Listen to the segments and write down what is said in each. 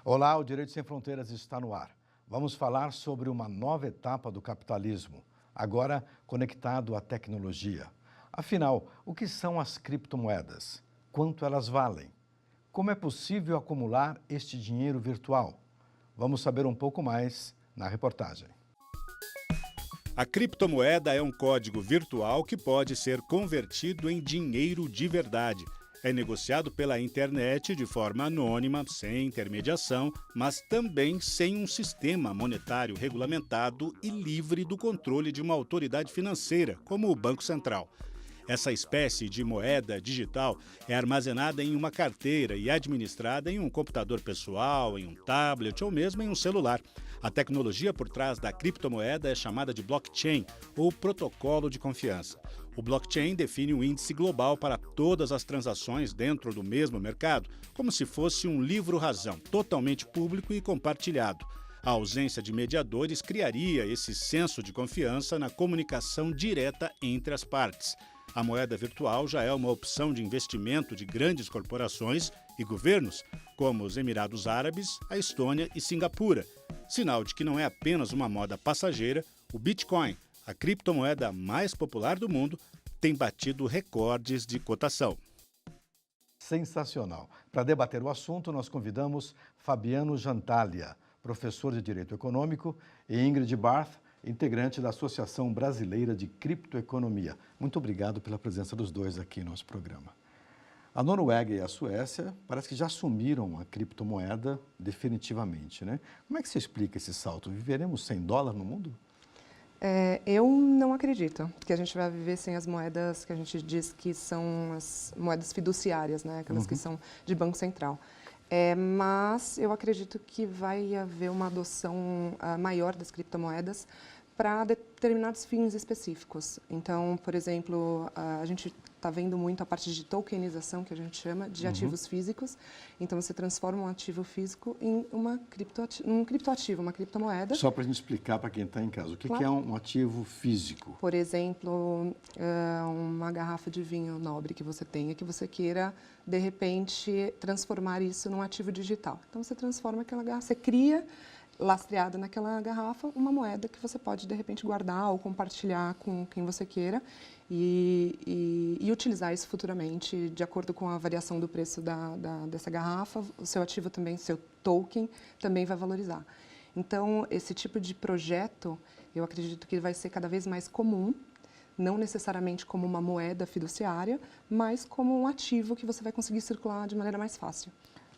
Olá, o Direito Sem Fronteiras está no ar. Vamos falar sobre uma nova etapa do capitalismo, agora conectado à tecnologia. Afinal, o que são as criptomoedas? Quanto elas valem? Como é possível acumular este dinheiro virtual? Vamos saber um pouco mais na reportagem. A criptomoeda é um código virtual que pode ser convertido em dinheiro de verdade. É negociado pela internet de forma anônima, sem intermediação, mas também sem um sistema monetário regulamentado e livre do controle de uma autoridade financeira, como o Banco Central. Essa espécie de moeda digital é armazenada em uma carteira e administrada em um computador pessoal, em um tablet ou mesmo em um celular. A tecnologia por trás da criptomoeda é chamada de blockchain, ou protocolo de confiança. O blockchain define um índice global para todas as transações dentro do mesmo mercado, como se fosse um livro-razão, totalmente público e compartilhado. A ausência de mediadores criaria esse senso de confiança na comunicação direta entre as partes. A moeda virtual já é uma opção de investimento de grandes corporações e governos, como os Emirados Árabes, a Estônia e Singapura. Sinal de que não é apenas uma moda passageira, o Bitcoin, a criptomoeda mais popular do mundo, tem batido recordes de cotação. Sensacional. Para debater o assunto, nós convidamos Fabiano Jantalia, professor de Direito Econômico, e Ingrid Barth, integrante da Associação Brasileira de Criptoeconomia. Muito obrigado pela presença dos dois aqui no nosso programa. A Noruega e a Suécia parece que já assumiram a criptomoeda definitivamente, né? Como é que você explica esse salto? Viveremos sem dólar no mundo? Eu não acredito que a gente vai viver sem as moedas que a gente diz que são as moedas fiduciárias, né? Aquelas que são de Banco Central. Mas eu acredito que vai haver uma adoção maior das criptomoedas para determinados fins específicos. Então, por exemplo, a gente está vendo muito a parte de tokenização, que a gente chama, de ativos físicos. Então, você transforma um ativo físico em um criptoativo, uma criptomoeda. Só para a gente explicar para quem está em casa, o que é um ativo físico? Por exemplo, uma garrafa de vinho nobre que você tenha, que você queira, de repente, transformar isso num ativo digital. Então, você transforma aquela garrafa, você cria, lastreada naquela garrafa, uma moeda que você pode, de repente, guardar ou compartilhar com quem você queira e utilizar isso futuramente, de acordo com a variação do preço dessa garrafa, o seu ativo também, seu token, também vai valorizar. Então, esse tipo de projeto, eu acredito que vai ser cada vez mais comum, não necessariamente como uma moeda fiduciária, mas como um ativo que você vai conseguir circular de maneira mais fácil.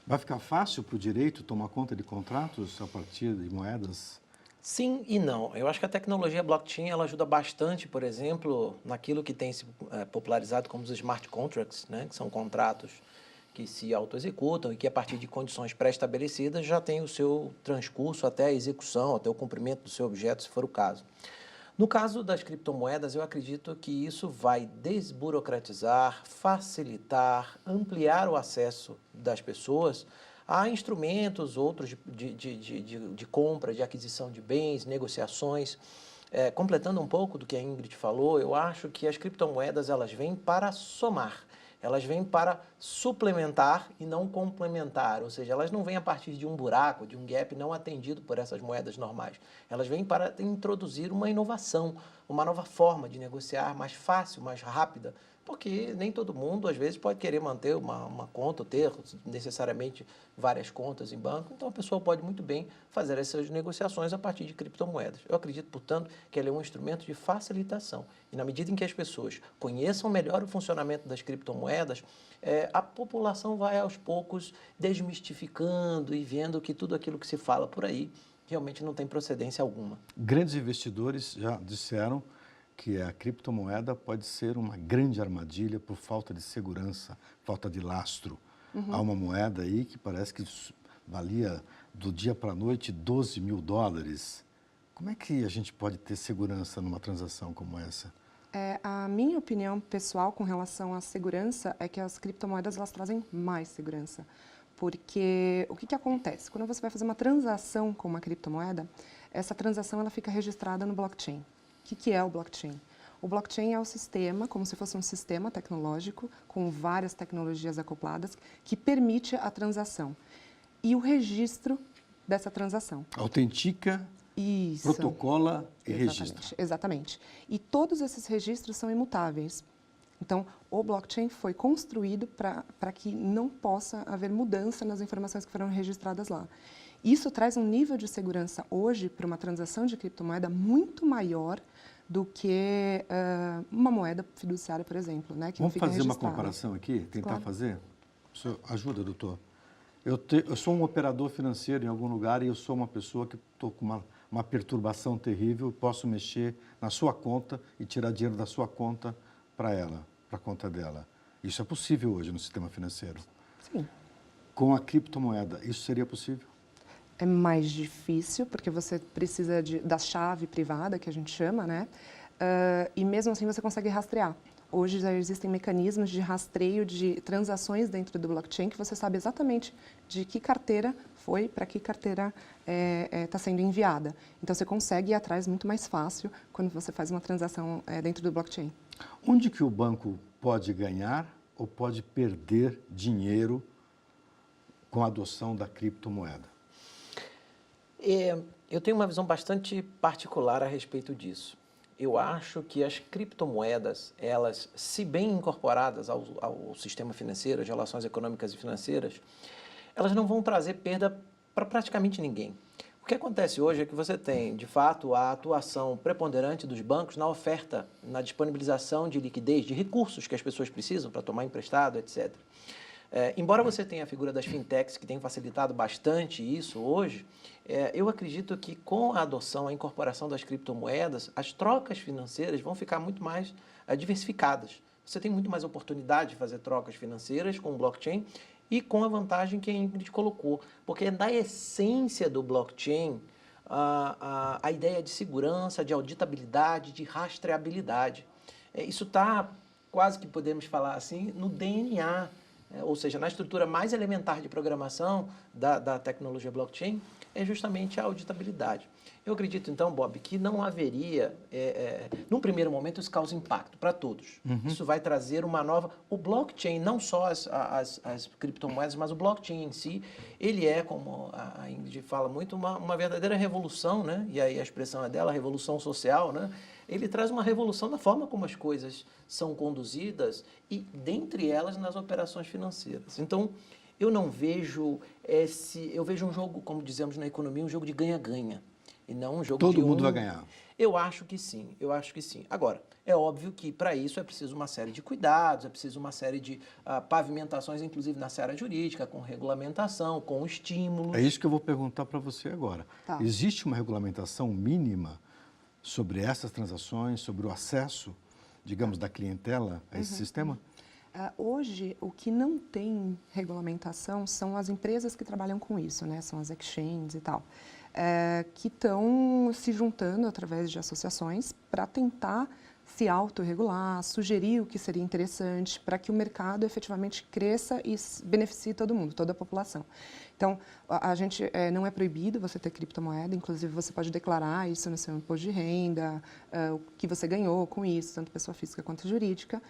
Vai ficar fácil para o direito tomar conta de contratos a partir de moedas? Sim e não. Eu acho que a tecnologia blockchain ela ajuda bastante, por exemplo, naquilo que tem se popularizado como os smart contracts, né? Que são contratos que se autoexecutam e que a partir de condições pré-estabelecidas já tem o seu transcurso até a execução, até o cumprimento do seu objeto, se for o caso. No caso das criptomoedas, eu acredito que isso vai desburocratizar, facilitar, ampliar o acesso das pessoas a instrumentos outros de compra, de aquisição de bens, negociações. Completando um pouco do que a Ingrid falou, eu acho que as criptomoedas elas vêm para somar. Elas vêm para suplementar e não complementar, ou seja, elas não vêm a partir de um buraco, de um gap não atendido por essas moedas normais. Elas vêm para introduzir uma inovação, uma nova forma de negociar mais fácil, mais rápida, porque nem todo mundo, às vezes, pode querer manter uma conta ou ter necessariamente várias contas em banco, então a pessoa pode muito bem fazer essas negociações a partir de criptomoedas. Eu acredito, portanto, que ela é um instrumento de facilitação e na medida em que as pessoas conheçam melhor o funcionamento das criptomoedas, a população vai aos poucos desmistificando e vendo que tudo aquilo que se fala por aí realmente não tem procedência alguma. Grandes investidores já disseram que a criptomoeda pode ser uma grande armadilha por falta de segurança, falta de lastro. Há uma moeda aí que parece que valia do dia para a noite 12 mil dólares. Como é que a gente pode ter segurança numa transação como essa? A minha opinião pessoal com relação à segurança é que as criptomoedas elas trazem mais segurança. Porque o que acontece? Quando você vai fazer uma transação com uma criptomoeda, essa transação ela fica registrada no blockchain. O que é o blockchain? O blockchain é o sistema, como se fosse um sistema tecnológico, com várias tecnologias acopladas, que permite a transação e o registro dessa transação. Autentica, Isso. protocola e Exatamente, registra. exatamente. E todos esses registros são imutáveis. Então, o blockchain foi construído para que não possa haver mudança nas informações que foram registradas lá. Isso traz um nível de segurança hoje para uma transação de criptomoeda muito maior do que uma moeda fiduciária, por exemplo, né, que não Vamos fica fazer uma registrada. comparação aqui? Tentar Claro. fazer? O senhor ajuda, doutor. Eu sou um operador financeiro em algum lugar e eu sou uma pessoa que estou com uma perturbação terrível, posso mexer na sua conta e tirar dinheiro da sua conta para ela, para a conta dela. Isso é possível hoje no sistema financeiro. Sim. Com a criptomoeda, isso seria possível? É mais difícil, porque você precisa da chave privada, que a gente chama, né? E mesmo assim você consegue rastrear. Hoje já existem mecanismos de rastreio de transações dentro do blockchain que você sabe exatamente de que carteira foi, para que carteira está sendo enviada. Então você consegue ir atrás muito mais fácil quando você faz uma transação dentro do blockchain. Onde que o banco pode ganhar ou pode perder dinheiro com a adoção da criptomoeda? Eu tenho uma visão bastante particular a respeito disso. Eu acho que as criptomoedas, elas, se bem incorporadas ao sistema financeiro, às relações econômicas e financeiras, elas não vão trazer perda para praticamente ninguém. O que acontece hoje é que você tem, de fato, a atuação preponderante dos bancos na oferta, na disponibilização de liquidez, de recursos que as pessoas precisam para tomar emprestado, etc. Embora você tenha a figura das fintechs, que tem facilitado bastante isso hoje, eu acredito que com a adoção, a incorporação das criptomoedas, as trocas financeiras vão ficar muito mais diversificadas. Você tem muito mais oportunidade de fazer trocas financeiras com o blockchain e com a vantagem que a Ingrid colocou, porque da essência do blockchain, a ideia de segurança, de auditabilidade, de rastreabilidade. Isso está, quase que podemos falar assim, no DNA, ou seja, na estrutura mais elementar de programação da tecnologia blockchain, é justamente a auditabilidade. Eu acredito, então, Bob, que não haveria, num primeiro momento, isso causa impacto para todos. Uhum. Isso vai trazer uma nova... O blockchain, não só as criptomoedas, mas o blockchain em si, ele é, como a Ingrid fala muito, uma verdadeira revolução, né? E aí a expressão é dela, revolução social, né? Ele traz uma revolução na forma como as coisas são conduzidas e, dentre elas, nas operações financeiras. Então, eu não vejo eu vejo um jogo, como dizemos na economia, um jogo de ganha-ganha. E não um jogo Todo mundo vai ganhar. Eu acho que sim, eu acho que sim. Agora, é óbvio que para isso é preciso uma série de cuidados, é preciso uma série de pavimentações, inclusive na seara jurídica, com regulamentação, com estímulos. É isso que eu vou perguntar para você agora. Tá. Existe uma regulamentação mínima sobre essas transações, sobre o acesso, digamos, da clientela a esse sistema? Hoje, o que não tem regulamentação são as empresas que trabalham com isso, né? São as exchanges e tal, que estão se juntando através de associações para tentar se autorregular, sugerir o que seria interessante para que o mercado efetivamente cresça e beneficie todo mundo, toda a população. Então, a gente não é proibido você ter criptomoeda, inclusive você pode declarar isso no seu imposto de renda, o que você ganhou com isso, tanto pessoa física quanto jurídica.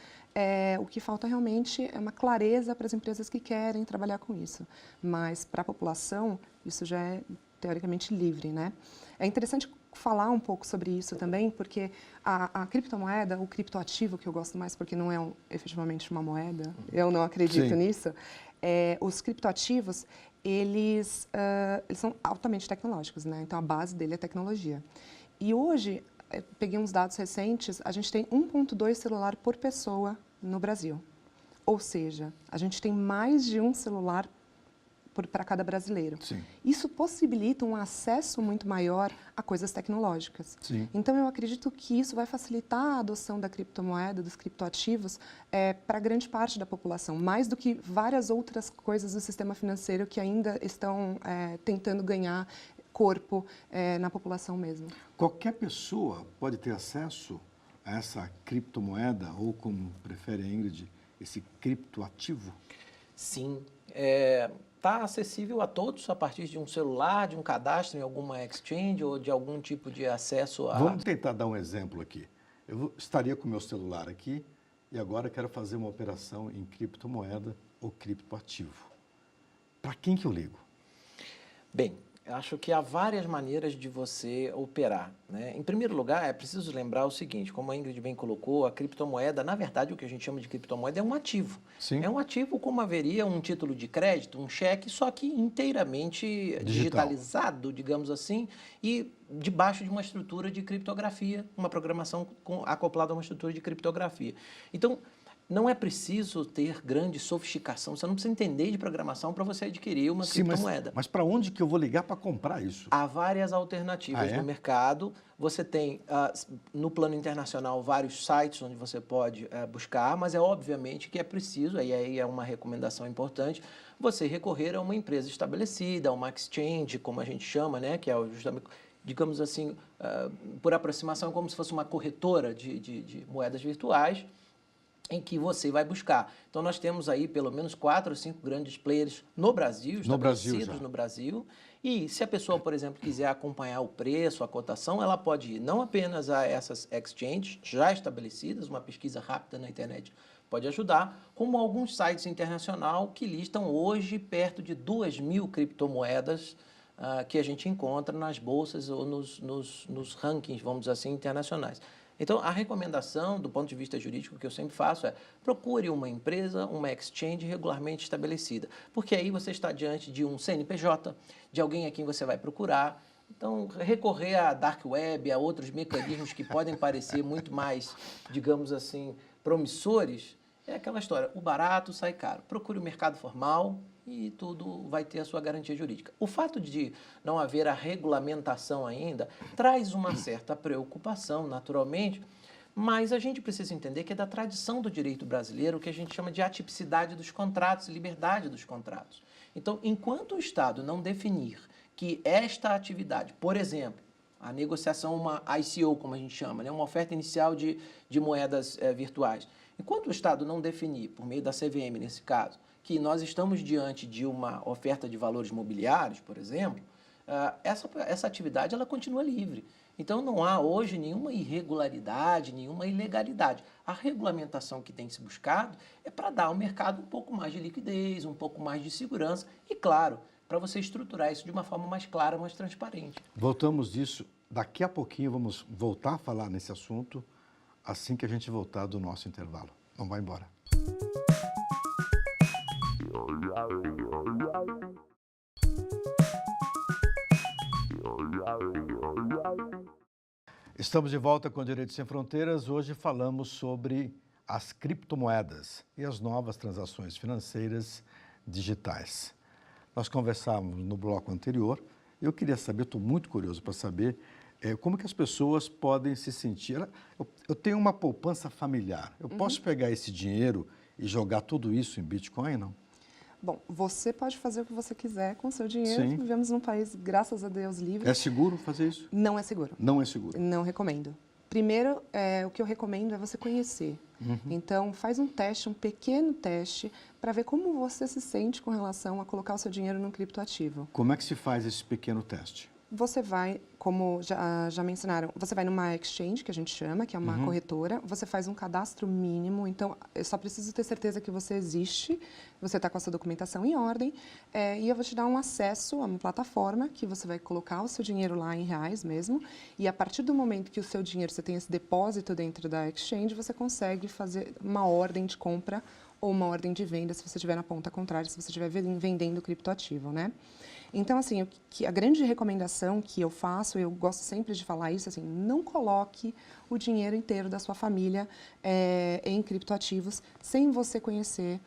O que falta realmente é uma clareza para as empresas que querem trabalhar com isso. Mas para a população, isso já é teoricamente livre, né? É interessante falar um pouco sobre isso também, porque a criptomoeda, o criptoativo, que eu gosto mais porque não é efetivamente uma moeda, eu não acredito nisso, os criptoativos, eles são altamente tecnológicos, né? Então, a base dele é tecnologia. E hoje, peguei uns dados recentes, a gente tem 1,2 celular por pessoa no Brasil. Ou seja, a gente tem mais de um celular para cada brasileiro. Sim. Isso possibilita um acesso muito maior a coisas tecnológicas. Sim. Então, eu acredito que isso vai facilitar a adoção da criptomoeda, dos criptoativos, para grande parte da população, mais do que várias outras coisas do sistema financeiro que ainda estão tentando ganhar corpo na população mesmo. Qualquer pessoa pode ter acesso a essa criptomoeda, ou como prefere a Ingrid, esse criptoativo? Sim. Está acessível a todos a partir de um celular, de um cadastro em alguma exchange ou de algum tipo de acesso a... Vamos tentar dar um exemplo aqui. estaria com o meu celular aqui e agora quero fazer uma operação em criptomoeda ou criptoativo. Para quem que eu ligo? Bem, eu acho que há várias maneiras de você operar, né? Em primeiro lugar, é preciso lembrar o seguinte, como a Ingrid bem colocou, a criptomoeda, na verdade, o que a gente chama de criptomoeda é um ativo. Sim. É um ativo como haveria um título de crédito, um cheque, só que inteiramente digitalizado, digamos assim, e debaixo de uma estrutura de criptografia, uma programação acoplada a uma estrutura de criptografia. Então, não é preciso ter grande sofisticação, você não precisa entender de programação para você adquirir uma criptomoeda. Mas para onde que eu vou ligar para comprar isso? Há várias alternativas no mercado. Você tem, no plano internacional, vários sites onde você pode buscar, mas é obviamente que é preciso, e aí é uma recomendação importante, você recorrer a uma empresa estabelecida, a uma exchange, como a gente chama, né, que é justamente, digamos assim, por aproximação, como se fosse uma corretora de moedas virtuais, em que você vai buscar. Então, nós temos aí pelo menos 4 ou 5 grandes players no Brasil, estabelecidos no Brasil. E se a pessoa, por exemplo, quiser acompanhar o preço, a cotação, ela pode ir não apenas a essas exchanges já estabelecidas, uma pesquisa rápida na internet pode ajudar, como alguns sites internacionais que listam hoje perto de 2.000 criptomoedas que a gente encontra nas bolsas ou nos rankings, vamos dizer assim, internacionais. Então, a recomendação, do ponto de vista jurídico, que eu sempre faço é procure uma empresa, uma exchange regularmente estabelecida, porque aí você está diante de um CNPJ, de alguém a quem você vai procurar. Então, recorrer à dark web, a outros mecanismos que podem parecer muito mais, digamos assim, promissores, é aquela história, o barato sai caro. Procure o mercado formal e tudo vai ter a sua garantia jurídica. O fato de não haver a regulamentação ainda traz uma certa preocupação, naturalmente, mas a gente precisa entender que é da tradição do direito brasileiro o que a gente chama de atipicidade dos contratos, liberdade dos contratos. Então, enquanto o Estado não definir que esta atividade, por exemplo, a negociação, uma ICO, como a gente chama, né, uma oferta inicial de moedas virtuais, enquanto o Estado não definir, por meio da CVM nesse caso, que nós estamos diante de uma oferta de valores mobiliários, por exemplo, essa atividade ela continua livre. Então, não há hoje nenhuma irregularidade, nenhuma ilegalidade. A regulamentação que tem se buscado é para dar ao mercado um pouco mais de liquidez, um pouco mais de segurança e, claro, para você estruturar isso de uma forma mais clara, mais transparente. Voltamos disso, daqui a pouquinho vamos voltar a falar nesse assunto, assim que a gente voltar do nosso intervalo. Não vai embora. Estamos de volta com Direito Sem Fronteiras. Hoje falamos sobre as criptomoedas e as novas transações financeiras digitais. Nós conversávamos no bloco anterior. Eu queria saber, estou muito curioso para saber como que as pessoas podem se sentir. Eu tenho uma poupança familiar. Eu posso pegar esse dinheiro e jogar tudo isso em Bitcoin, não? Bom, você pode fazer o que você quiser com o seu dinheiro. Sim. Vivemos num país, graças a Deus, livre. É seguro fazer isso? Não é seguro. Não é seguro. Não recomendo. Primeiro, o que eu recomendo é você conhecer. Então, faz um teste, um pequeno teste, para ver como você se sente com relação a colocar o seu dinheiro num criptoativo. Como é que se faz esse pequeno teste? Você vai, como já mencionaram, você vai numa exchange, que a gente chama, que é uma corretora, você faz um cadastro mínimo, então eu só preciso ter certeza que você existe, você está com a sua documentação em ordem, e eu vou te dar um acesso a uma plataforma que você vai colocar o seu dinheiro lá em reais mesmo, e a partir do momento que o seu dinheiro, você tem esse depósito dentro da exchange, você consegue fazer uma ordem de compra ou uma ordem de venda, se você estiver na ponta contrária, se você estiver vendendo criptoativo, né? Então, assim, a grande recomendação que eu faço, eu gosto sempre de falar isso, assim, não coloque o dinheiro inteiro da sua família em criptoativos sem você conhecer.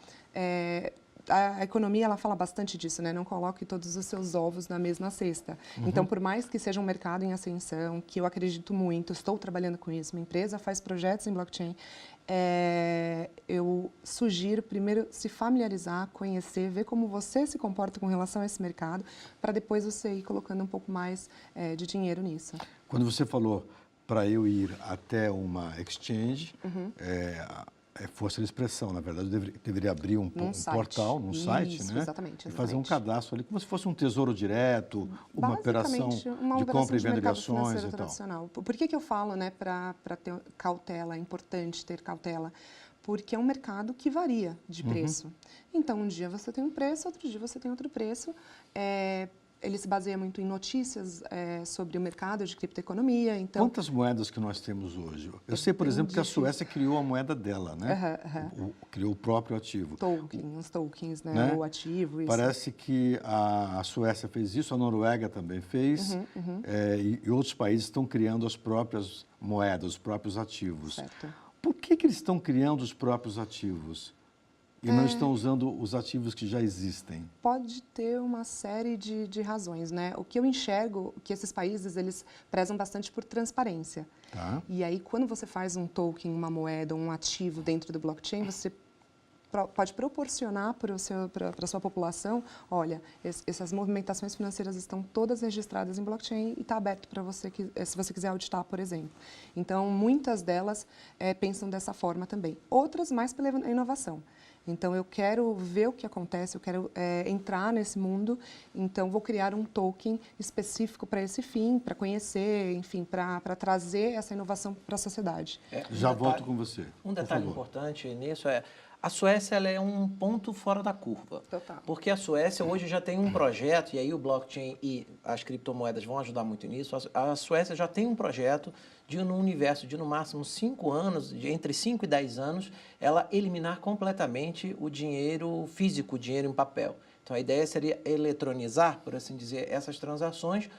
A economia, ela fala bastante disso, né? Não coloque todos os seus ovos na mesma cesta. Então, por mais que seja um mercado em ascensão, que eu acredito muito, estou trabalhando com isso, minha empresa faz projetos em blockchain, eu sugiro primeiro se familiarizar, conhecer, ver como você se comporta com relação a esse mercado, para depois você ir colocando um pouco mais de dinheiro nisso. Quando você falou para eu ir até uma exchange, É força de expressão, na verdade, deveria abrir um portal, num site, Isso, né? exatamente. E fazer um cadastro ali, como se fosse um tesouro direto, uma operação de compra e venda de ações e tal. Tradicional. Por que eu falo, né, para ter cautela, é importante ter cautela? Porque é um mercado que varia de preço. Então, um dia você tem um preço, outro dia você tem outro preço. Ele se baseia muito em notícias sobre o mercado de criptoeconomia. Então, quantas moedas que nós temos hoje? Eu sei, por exemplo, que a Suécia criou a moeda dela, né? Criou o próprio ativo. Os tokens, né? O ativo. Isso. Parece que a Suécia fez isso, a Noruega também fez, e outros países estão criando as próprias moedas, os próprios ativos. Certo. Por que eles estão criando os próprios ativos? E não estão usando os ativos que já existem? Pode ter uma série de razões, né? O que eu enxergo, que esses países, eles prezam bastante por transparência. Tá. E aí, quando você faz um token, uma moeda, um ativo dentro do blockchain, você pode proporcionar para a sua população, olha, essas movimentações financeiras estão todas registradas em blockchain e está aberto para você, se você quiser auditar, por exemplo. Então, muitas delas pensam dessa forma também. Outras mais pela inovação. Então, eu quero ver o que acontece, eu quero entrar nesse mundo, então vou criar um token específico para esse fim, para conhecer, enfim, para trazer essa inovação para a sociedade. Volto com você. Um detalhe importante nisso a Suécia ela é um ponto fora da curva. Total. Porque a Suécia hoje já tem um projeto, e aí o blockchain e as criptomoedas vão ajudar muito nisso. A Suécia já tem um projeto de, no universo de, no máximo, 5 anos, entre 5 e 10 anos, ela eliminar completamente o dinheiro físico, o dinheiro em papel. Então, a ideia seria eletronizar, por assim dizer, essas transações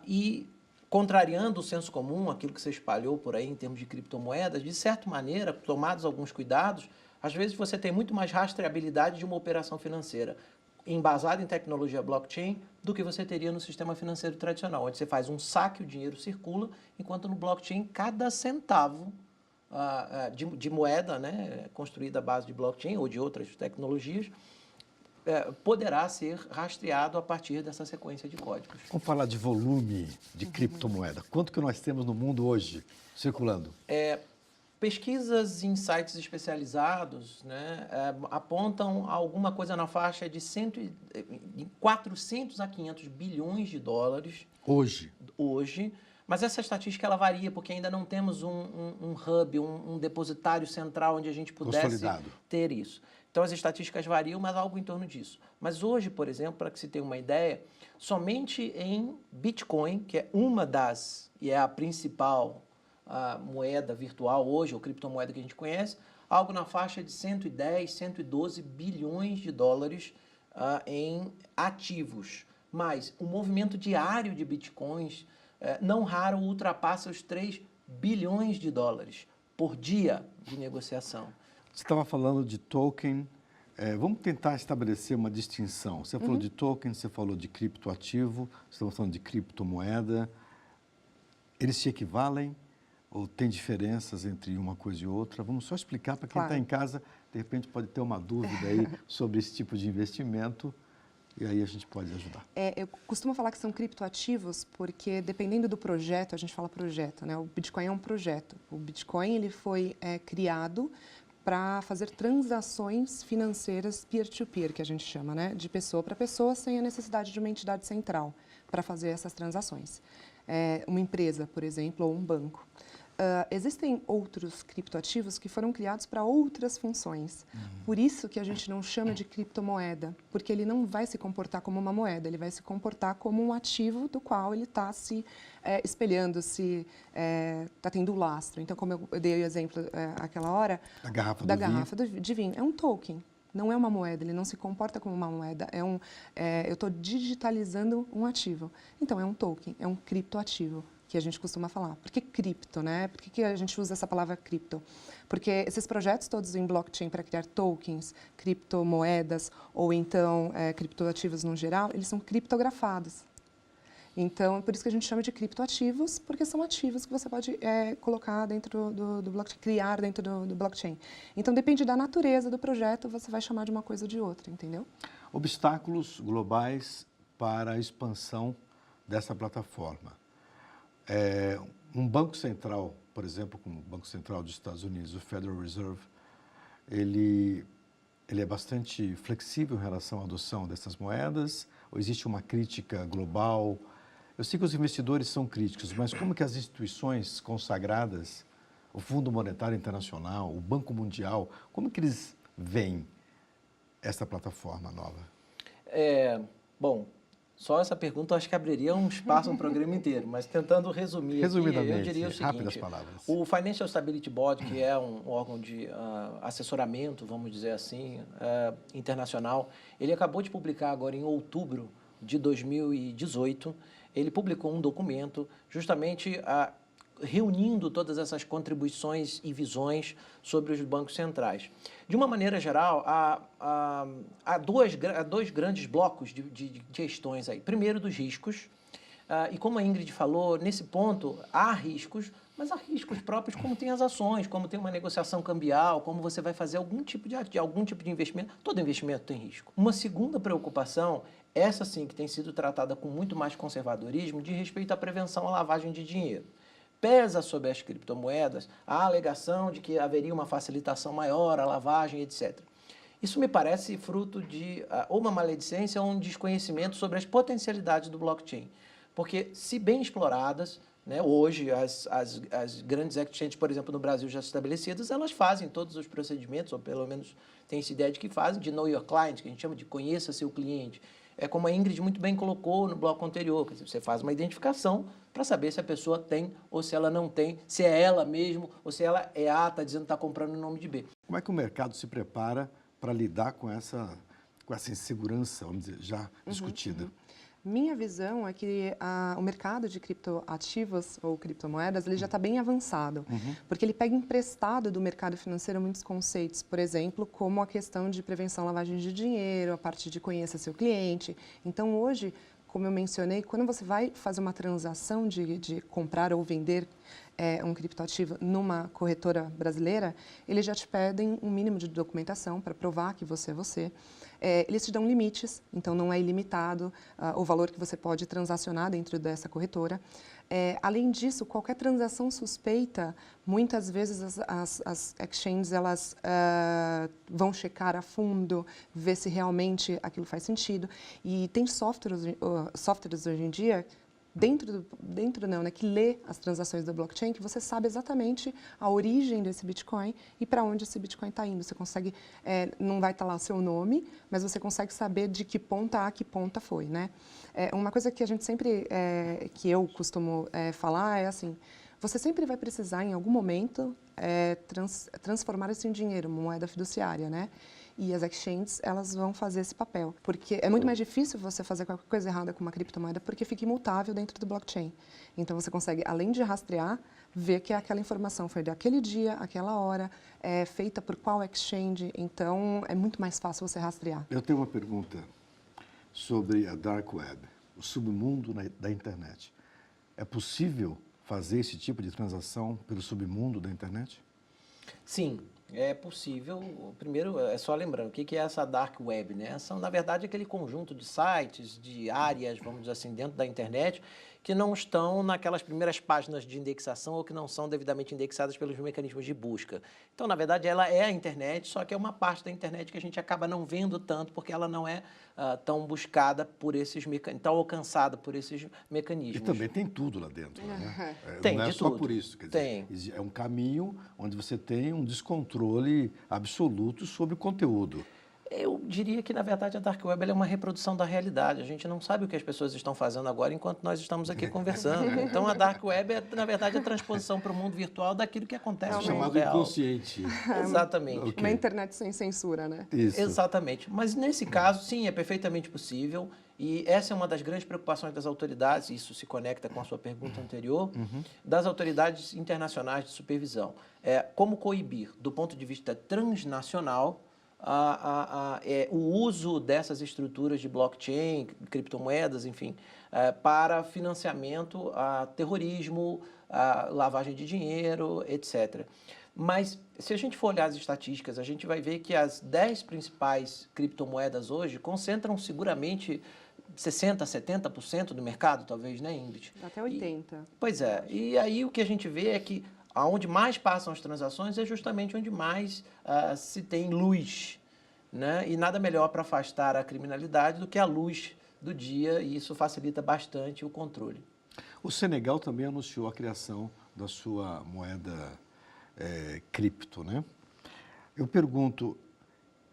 e, contrariando o senso comum, aquilo que você espalhou por aí em termos de criptomoedas, de certa maneira, tomados alguns cuidados, às vezes você tem muito mais rastreabilidade de uma operação financeira embasada em tecnologia blockchain do que você teria no sistema financeiro tradicional, onde você faz um saque, o dinheiro circula, enquanto no blockchain cada centavo de moeda, né, construída à base de blockchain ou de outras tecnologias, poderá ser rastreado a partir dessa sequência de códigos. Vamos falar de volume de criptomoeda. Quanto que nós temos no mundo hoje circulando? Pesquisas em sites especializados, né, apontam alguma coisa na faixa de 400 a 500 bilhões de dólares. Hoje. Mas essa estatística ela varia, porque ainda não temos um hub, um depositário central onde a gente pudesse ter isso. Então, as estatísticas variam, mas algo em torno disso. Mas hoje, por exemplo, para que se tenha uma ideia, somente em Bitcoin, que é uma das, e é a principal moeda virtual hoje, ou criptomoeda que a gente conhece, algo na faixa de 110, 112 bilhões de dólares em ativos. Mas o movimento diário de bitcoins não raro ultrapassa os 3 bilhões de dólares por dia de negociação. Você estava falando de token. Vamos tentar estabelecer uma distinção. Você falou de token, você falou de criptoativo, estamos falando de criptomoeda. Eles se equivalem? Ou tem diferenças entre uma coisa e outra? Vamos só explicar para quem está em casa, de repente pode ter uma dúvida aí sobre esse tipo de investimento, e aí a gente pode ajudar. Eu costumo falar que são criptoativos porque, dependendo do projeto, a gente fala projeto, né? O Bitcoin é um projeto. O Bitcoin ele foi criado para fazer transações financeiras peer-to-peer, que a gente chama, né? De pessoa para pessoa, sem a necessidade de uma entidade central para fazer essas transações. Uma empresa, por exemplo, ou um banco. Existem outros criptoativos que foram criados para outras funções. Por isso que a gente não chama de criptomoeda, porque ele não vai se comportar como uma moeda, ele vai se comportar como um ativo do qual ele está se espelhando, está tendo lastro. Então, como eu dei o exemplo aquela hora, da garrafa de vinho, é um token. Não é uma moeda, ele não se comporta como uma moeda. Eu estou digitalizando um ativo. Então, é um token, é um criptoativo, que a gente costuma falar. Por que cripto, né? Por que a gente usa essa palavra cripto? Porque esses projetos todos em blockchain para criar tokens, criptomoedas ou então criptoativos no geral, eles são criptografados. Então, é por isso que a gente chama de criptoativos, porque são ativos que você pode colocar dentro do blockchain, criar dentro do blockchain. Então, depende da natureza do projeto, você vai chamar de uma coisa ou de outra, entendeu? Obstáculos globais para a expansão dessa plataforma. Um banco central, por exemplo, como o Banco Central dos Estados Unidos, o Federal Reserve, ele é bastante flexível em relação à adoção dessas moedas? Ou existe uma crítica global? Eu sei que os investidores são críticos, mas como que as instituições consagradas, o Fundo Monetário Internacional, o Banco Mundial, como que eles veem essa plataforma nova? Bom, só essa pergunta eu acho que abriria um espaço, um programa inteiro, mas tentando resumir Resumidamente, aqui, eu diria o seguinte, rápidas palavras. o Financial Stability Board, que é um órgão de assessoramento, vamos dizer assim, internacional, ele acabou de publicar agora em outubro de 2018, ele publicou um documento justamente reunindo todas essas contribuições e visões sobre os bancos centrais. De uma maneira geral, há dois grandes blocos de questões aí. Primeiro, dos riscos, e como a Ingrid falou, nesse ponto há riscos, mas há riscos próprios como tem as ações, como tem uma negociação cambial, como você vai fazer algum tipo de investimento. Todo investimento tem risco. Uma segunda preocupação, essa sim que tem sido tratada com muito mais conservadorismo, de respeito à prevenção à lavagem de dinheiro. Pesa sobre as criptomoedas a alegação de que haveria uma facilitação maior, a lavagem, etc. Isso me parece fruto de ou uma maledicência ou um desconhecimento sobre as potencialidades do blockchain. Porque, se bem exploradas, né, hoje as grandes exchanges, por exemplo, no Brasil já estabelecidas, elas fazem todos os procedimentos, ou pelo menos tem essa ideia de que fazem, de know your client, que a gente chama de conheça seu cliente. É como a Ingrid muito bem colocou no bloco anterior, quer dizer, você faz uma identificação para saber se a pessoa tem ou se ela não tem, se é ela mesmo ou se ela é A, está dizendo que está comprando em nome de B. Como é que o mercado se prepara para lidar com essa insegurança, vamos dizer, já discutida? Minha visão é que o mercado de criptoativos ou criptomoedas ele já está bem avançado, porque ele pega emprestado do mercado financeiro muitos conceitos, por exemplo, como a questão de prevenção à lavagem de dinheiro, a parte de conheça seu cliente. Então, hoje, como eu mencionei, quando você vai fazer uma transação de comprar ou vender um criptoativo numa corretora brasileira, eles já te pedem um mínimo de documentação para provar que você é você. Eles te dão limites, então não é ilimitado o valor que você pode transacionar dentro dessa corretora. Além disso, qualquer transação suspeita, muitas vezes as exchanges elas, vão checar a fundo, ver se realmente aquilo faz sentido. E tem softwares hoje em dia que lê as transações da blockchain, que você sabe exatamente a origem desse Bitcoin e para onde esse Bitcoin está indo. Você consegue, não vai estar lá o seu nome, mas você consegue saber de que ponta a que ponta foi, né? Uma coisa que a gente sempre, que eu costumo falar é assim, você sempre vai precisar, em algum momento, transformar isso em dinheiro, uma moeda fiduciária, né? E as exchanges, elas vão fazer esse papel. Porque é muito mais difícil você fazer qualquer coisa errada com uma criptomoeda porque fica imutável dentro do blockchain. Então, você consegue, além de rastrear, ver que aquela informação foi daquele dia, aquela hora, feita por qual exchange. Então, é muito mais fácil você rastrear. Eu tenho uma pergunta sobre a Dark Web, o submundo da internet. É possível fazer esse tipo de transação pelo submundo da internet? Sim, é possível. Primeiro, é só lembrando, o que é essa Dark Web, né? São, na verdade, aquele conjunto de sites, de áreas, vamos dizer assim, dentro da internet, que não estão naquelas primeiras páginas de indexação ou que não são devidamente indexadas pelos mecanismos de busca. Então, na verdade, ela é a internet, só que é uma parte da internet que a gente acaba não vendo tanto, porque ela não é tão buscada por esses mecanismos, tão alcançada por esses mecanismos. E também tem tudo lá dentro, né? Tem, não é de só tudo. por isso. Quer Tem. dizer, é um caminho onde você tem um descontrole absoluto sobre o conteúdo. Eu diria que, na verdade, a Dark Web ela é uma reprodução da realidade. A gente não sabe o que as pessoas estão fazendo agora enquanto nós estamos aqui conversando. Então, a Dark Web é, na verdade, a transposição para o mundo virtual daquilo que acontece no mundo Chamado real. inconsciente. Exatamente. Ok. Uma internet sem censura, né? Isso. Exatamente. Mas, nesse caso, sim, é perfeitamente possível. E essa é uma das grandes preocupações das autoridades, isso se conecta com a sua pergunta anterior, das autoridades internacionais de supervisão. Como coibir, do ponto de vista transnacional, o uso dessas estruturas de blockchain, criptomoedas, enfim, para financiamento a terrorismo, a lavagem de dinheiro, etc. Mas, se a gente for olhar as estatísticas, a gente vai ver que as 10 principais criptomoedas hoje concentram seguramente 60%, 70% do mercado, talvez, né, Ingrid? Até 80%. Pois é. E aí o que a gente vê é que aonde mais passam as transações é justamente onde mais se tem luz, né? E nada melhor para afastar a criminalidade do que a luz do dia, e isso facilita bastante o controle. O Senegal também anunciou a criação da sua moeda cripto, né? Eu pergunto,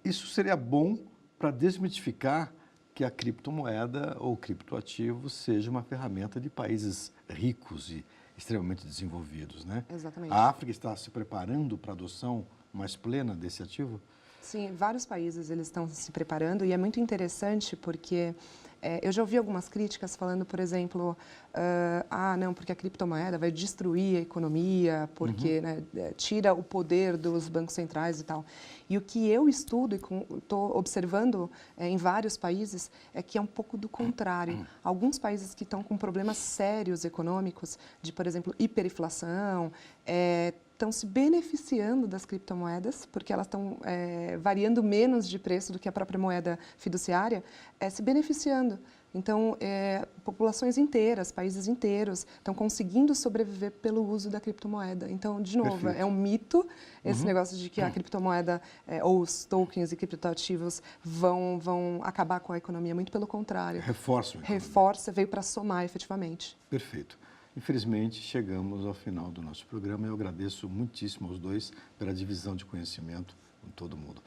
isso seria bom para desmitificar que a criptomoeda ou criptoativo seja uma ferramenta de países ricos e extremamente desenvolvidos, né? Exatamente. A África está se preparando para a adoção mais plena desse ativo? Sim, vários países eles estão se preparando e é muito interessante porque eu já ouvi algumas críticas falando, por exemplo, não, porque a criptomoeda vai destruir a economia, porque né, tira o poder dos bancos centrais e tal. E o que eu estudo e estou observando em vários países é que é um pouco do contrário. Alguns países que estão com problemas sérios econômicos, de, por exemplo, hiperinflação, estão se beneficiando das criptomoedas, porque elas estão variando menos de preço do que a própria moeda fiduciária, se beneficiando. Então, populações inteiras, países inteiros, estão conseguindo sobreviver pelo uso da criptomoeda. Então, de novo, Perfeito. é um mito esse negócio de que a criptomoeda ou os tokens e criptoativos vão acabar com a economia. Muito pelo contrário. Reforço. Reforça, veio para somar efetivamente. Perfeito. Infelizmente, chegamos ao final do nosso programa. Eu agradeço muitíssimo aos dois pela divisão de conhecimento com todo mundo.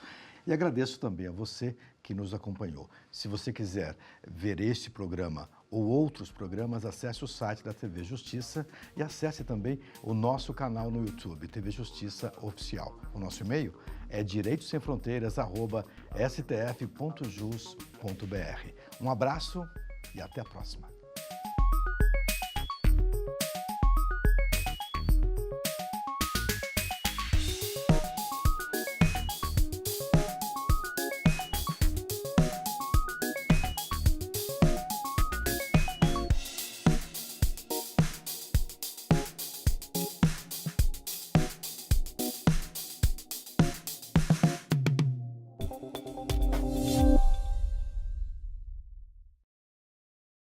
E agradeço também a você que nos acompanhou. Se você quiser ver este programa ou outros programas, acesse o site da TV Justiça e acesse também o nosso canal no YouTube, TV Justiça Oficial. O nosso e-mail é direitosemfronteiras@stf.jus.br. Um abraço e até a próxima.